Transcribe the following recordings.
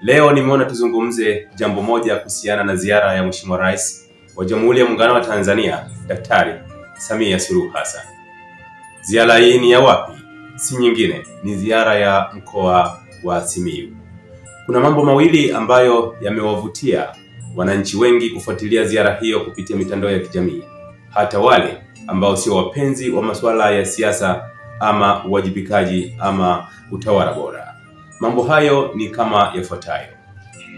Leo nimeona tuzungumze jambo moja kuhusiana na ziara ya Mheshimiwa Rais wa Jamhuri ya Muungano wa Tanzania, Daktari Samia Suluhu Hassan. Ziara hii ni ya wapi? Si nyingine, ni ziara ya mkoa wa Simiyu. Kuna mambo mawili ambayo yamewavutia wananchi wengi kufuatilia ziara hiyo kupitia mitandao ya kijamii, hata wale ambao sio wapenzi wa masuala ya siasa ama uwajibikaji ama utawala bora. Mambo hayo ni kama yafuatayo.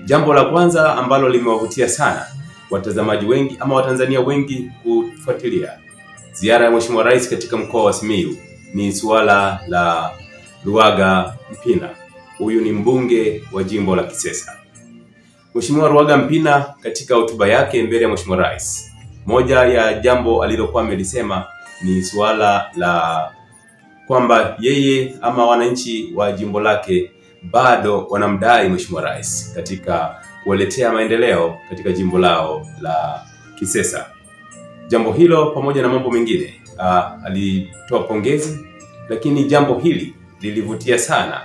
Jambo la kwanza ambalo limewavutia sana watazamaji wengi ama Watanzania wengi kufuatilia ziara ya Mheshimiwa Rais katika mkoa wa Simiyu ni suala la Luhaga Mpina. Huyu ni mbunge wa jimbo la Kisesa. Mheshimiwa Luhaga Mpina katika hotuba yake mbele ya Mheshimiwa Rais, moja ya jambo alilokuwa amelisema ni suala la kwamba yeye ama wananchi wa jimbo lake bado wanamdai Mheshimiwa Rais katika kuwaletea maendeleo katika jimbo lao la Kisesa. Jambo hilo pamoja na mambo mengine alitoa pongezi, lakini jambo hili lilivutia sana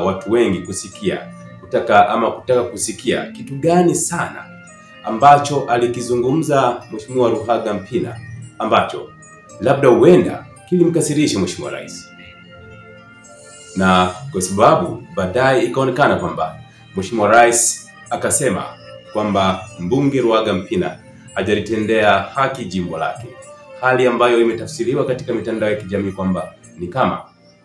watu wengi kutaka kusikia kitu gani sana ambacho alikizungumza Mheshimiwa Luhaga Mpina ambacho labda huenda kilimkasirisha Mheshimiwa Rais. Na kwa sababu baadaye ikaonekana kwamba Mheshimiwa Rais akasema kwamba mbunge Luhaga Mpina hajalitendea haki jimbo lake, hali ambayo imetafsiriwa katika mitandao ya kijamii kwamba ni kama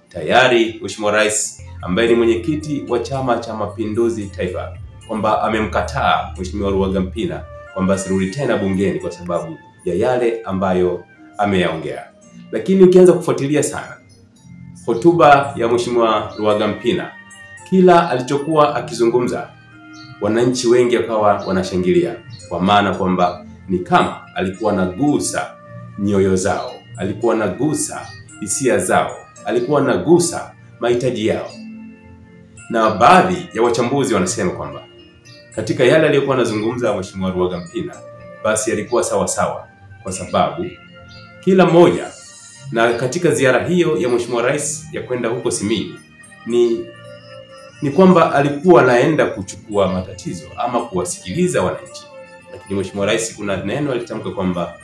tayari Mheshimiwa Rais ambaye ni mwenyekiti wa Chama cha Mapinduzi Taifa kwamba amemkataa Mheshimiwa Luhaga Mpina kwamba asirudi tena bungeni kwa sababu ya yale ambayo ameyaongea. Lakini ukianza kufuatilia sana hotuba ya Mheshimiwa Luhaga Mpina, kila alichokuwa akizungumza wananchi wengi wakawa wanashangilia, kwa maana kwamba ni kama alikuwa anagusa nyoyo zao, alikuwa anagusa hisia zao, alikuwa anagusa mahitaji yao. Na baadhi ya wachambuzi wanasema kwamba katika yale aliyokuwa anazungumza Mheshimiwa Luhaga Mpina, basi alikuwa sawa sawa, kwa sababu kila mmoja, na katika ziara hiyo ya Mheshimiwa Rais ya kwenda huko Simiyu ni kwamba alikuwa anaenda kuchukua matatizo ama kuwasikiliza wananchi. Lakini Mheshimiwa Rais kuna neno alitamka kwamba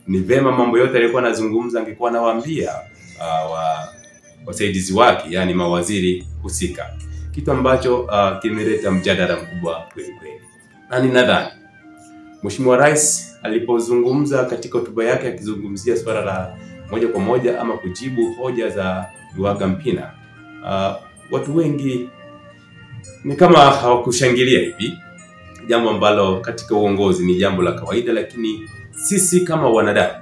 ni vema mambo yote alikuwa anazungumza angekuwa anawaambia wasaidizi wake, yani mawaziri husika, kitu ambacho kimeleta mjadala mkubwa kweli kweli. Na ninadhani Mheshimiwa Rais alipozungumza katika hotuba yake akizungumzia swala la moja kwa moja ama kujibu hoja za Luhaga Mpina, watu wengi ni kama hawakushangilia hivi, jambo ambalo katika uongozi ni jambo la kawaida, lakini sisi kama wanadamu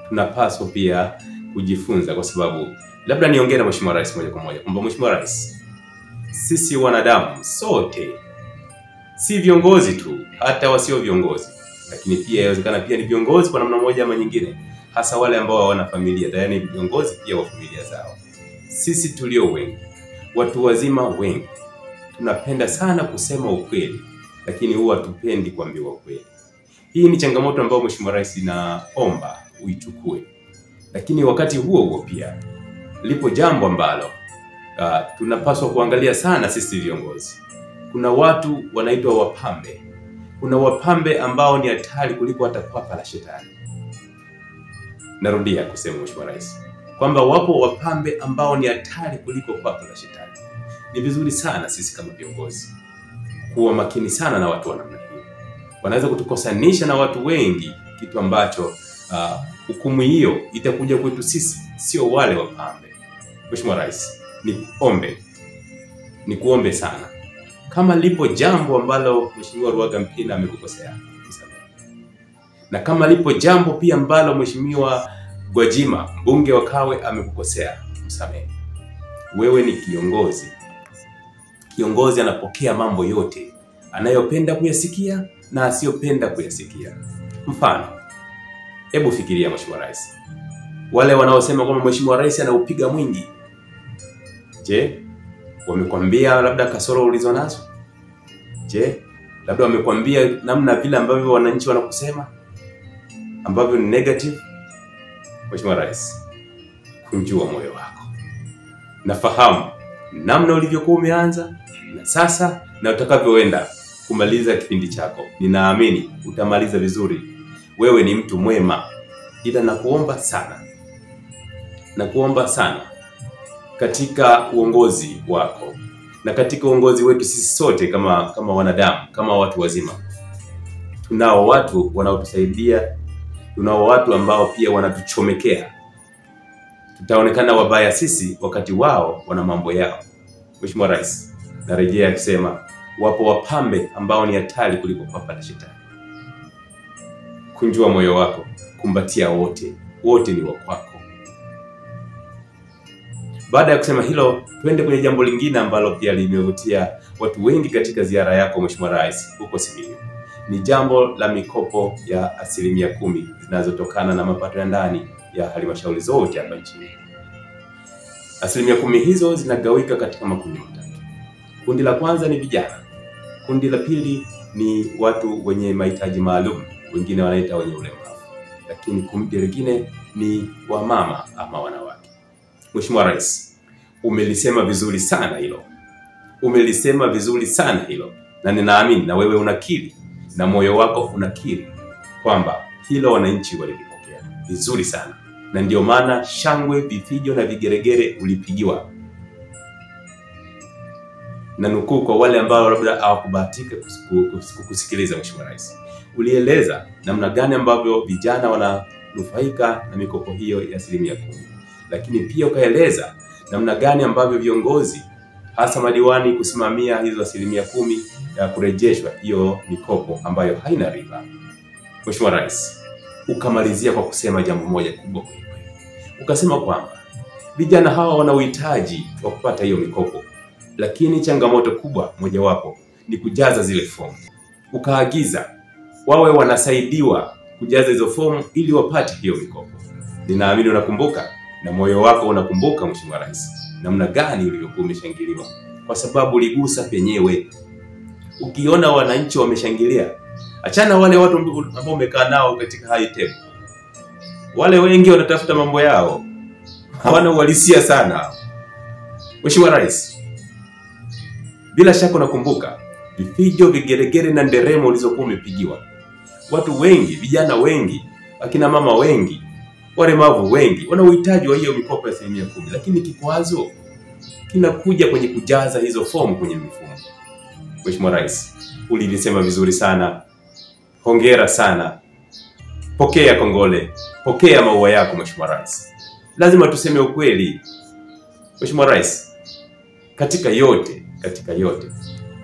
tunapaswa pia kujifunza, kwa sababu labda niongee na Mheshimiwa Rais moja kwa moja kwamba Mheshimiwa Rais, sisi wanadamu sote, si viongozi tu, hata wasio viongozi, lakini pia inawezekana pia ni viongozi kwa namna moja ama nyingine, hasa wale ambao hawana familia, tayari ni viongozi pia wa familia zao. Sisi tulio wengi, watu wazima wengi, tunapenda sana kusema ukweli, lakini huwa hatupendi kuambiwa ukweli. Hii ni changamoto ambayo Mheshimiwa Rais naomba uichukue. Lakini wakati huo pia lipo jambo ambalo tunapaswa kuangalia sana sisi viongozi. Kuna watu wanaitwa wapambe. Kuna wapambe ambao ni hatari kuliko hata papa la shetani. Narudia kusema Mheshimiwa Rais kwamba wapo wapambe ambao ni hatari kuliko papa la shetani. Ni vizuri sana sisi kama viongozi kuwa makini sana na watu wa namna hiyo. Wanaweza kutukosanisha na watu wengi, kitu ambacho hukumu hiyo itakuja kwetu sisi, sio wale wapambe. Mheshimiwa Rais, nikuombe sana, kama lipo jambo ambalo Mheshimiwa Luhaga Mpina amekukosea, msamehe. Na kama lipo jambo pia ambalo Mheshimiwa Gwajima mbunge wa Kawe amekukosea, msamehe. Wewe ni kiongozi. Kiongozi anapokea mambo yote, anayopenda kuyasikia na asiyopenda kuyasikia. Mfano, hebu fikiria Mheshimiwa Rais, wale wanaosema kwamba Mheshimiwa Rais anaupiga mwingi, je, wamekwambia labda kasoro ulizonazo? Je, labda wamekwambia namna vile ambavyo wananchi wanakusema ambavyo ni negative? Mheshimiwa Rais, kunjua moyo wako. Nafahamu namna ulivyokuwa umeanza na sasa na utakavyoenda kumaliza kipindi chako. Ninaamini utamaliza vizuri. Wewe ni mtu mwema. Ila nakuomba sana katika uongozi wako na katika uongozi wetu sisi sote kama wanadamu, kama watu wazima. Tunao watu wanaotusaidia, tunao watu ambao pia wanatuchomekea. Tutaonekana wabaya sisi wakati wao wana mambo yao. Mheshimiwa Rais, narejea kusema wapo wapambe ambao ni hatari kuliko papa na shetani. Kunjua moyo wako, kumbatia wote ni wa kwako. Baada ya kusema hilo, twende kwenye jambo lingine ambalo pia limevutia watu wengi katika ziara yako Mheshimiwa Rais huko Simiyu. Ni jambo la mikopo ya 10% zinazotokana na mapato ya ndani ya halmashauri zote hapa nchini. 10% hizo zinagawika katika makundi matatu. Kundi la kwanza ni vijana. Kundi la pili ni watu wenye mahitaji maalum, wengine wanaita wenye ulemavu. Lakini kundi lingine ni wamama ama wanawake. Mheshimiwa Rais, umelisema vizuri sana hilo. Na ninaamini na wewe unakiri na moyo wako unakiri kwamba hilo wananchi walilipokea vizuri sana. Na ndio maana shangwe, vifijo na vigeregere ulipigiwa. Na nukuu kwa wale ambao labda hawakubahatika kusikiliza Mheshimiwa Rais. Ulieleza namna gani ambavyo vijana wananufaika na mikopo hiyo ya 10%. Lakini pia ukaeleza namna gani ambavyo viongozi hasa madiwani kusimamia hizo 10% ya kurejeshwa hiyo mikopo ambayo haina riba. Mheshimiwa Rais, ukamalizia kwa kusema jambo moja kubwa kweli. Ukasema kwamba vijana hawa wana uhitaji wa kupata hiyo mikopo, lakini changamoto kubwa mojawapo ni kujaza zile fomu. Ukaagiza wawe wanasaidiwa kujaza hizo fomu ili wapate hiyo mikopo. Ninaamini unakumbuka na moyo wako unakumbuka Mheshimiwa Rais namna gani ulivyokuwa umeshangiliwa, kwa sababu uligusa penyewe. Ukiona wananchi wameshangilia, achana wale watu ambao umekaa nao katika high table. Wale wengi wanatafuta mambo yao, hawana uhalisia sana. Mheshimiwa Rais, bila shaka unakumbuka vifijo, vigeregere na nderemo ulizokuwa umepigiwa. Watu wengi, vijana wengi, akina mama wengi, walemavu wengi wana uhitaji wa hiyo mikopo ya 10%, lakini kikwazo kinakuja kwenye kujaza hizo fomu kwenye mifumo. Mheshimiwa Rais, ulilisema vizuri sana. Hongera sana. Pokea kongole, pokea maua yako Mheshimiwa Rais. Lazima tuseme ukweli. Mheshimiwa Rais, katika yote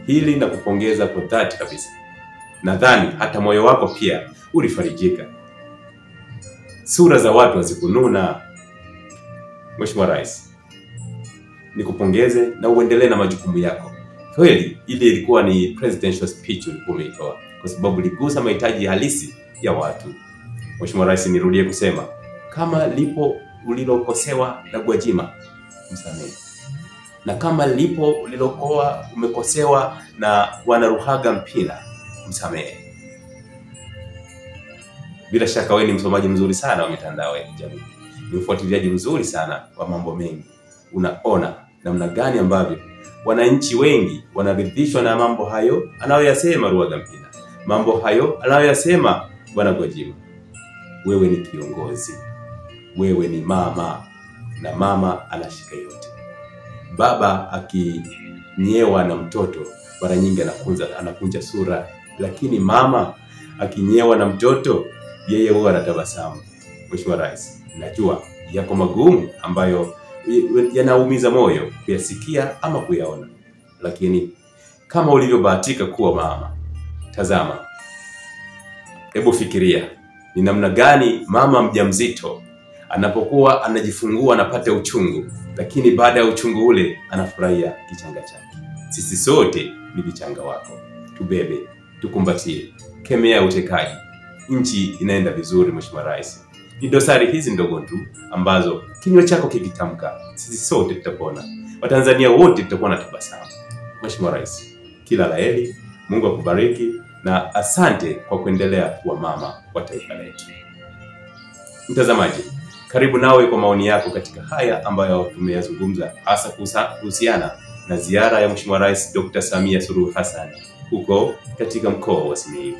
hili na kupongeza kwa dhati kabisa. Nadhani hata moyo wako pia ulifarijika. Sura za watu hazikununa. Mheshimiwa Rais, nikupongeze na uendelee na majukumu yako. Kweli ile ilikuwa ni presidential speech ulikuwa umeitoa, kwa sababu ligusa mahitaji halisi ya watu. Mheshimiwa Rais, nirudie kusema kama lipo ulilokosewa na Gwajima, msamehe. Na kama lipo ulilokuwa umekosewa na wanaruhaga mpira, msamehe. Bila shaka wewe ni msomaji mzuri sana wa mitandao ya kijamii. Ni mfuatiliaji mzuri sana wa mambo mengi. Unaona namna gani ambavyo wananchi wengi wanaridhishwa na mambo hayo anayoyasema Ruhaga Mpina. Mambo hayo anayoyasema Bwana Gwajima. Wewe ni kiongozi. Wewe ni mama, na mama anashika yote. Baba akinyewa na mtoto mara nyingi anakunja sura, lakini mama akinyewa na mtoto yeye huwa anatabasamu. Mheshimiwa Rais, najua yako magumu ambayo yanaumiza moyo kuyasikia ama kuyaona, lakini kama ulivyobahatika kuwa mama, tazama, hebu fikiria ni namna gani mama mjamzito anapokuwa anajifungua anapata uchungu, lakini baada ya uchungu ule anafurahia kichanga chake. Sisi sote ni vichanga wako. Tubebe, tukumbatie, kemea utekaji. Nchi inaenda vizuri Mheshimiwa Rais. Ni dosari hizi ndogo tu ambazo kinywa chako kikitamka, sisi sote tutapona. Watanzania wote tutakuwa na tabasamu. Mheshimiwa Rais, kila la heri, Mungu akubariki na asante kwa kuendelea kuwa mama wa taifa letu. Mtazamaji, karibu nawe kwa maoni yako katika haya ambayo tumeyazungumza, hasa kuhusiana na ziara ya Mheshimiwa Rais Dr. Samia Suluhu Hassan huko katika mkoa wa Simiyu?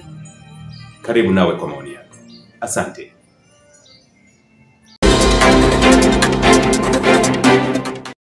Karibu nawe kwa maoni yako. Asante.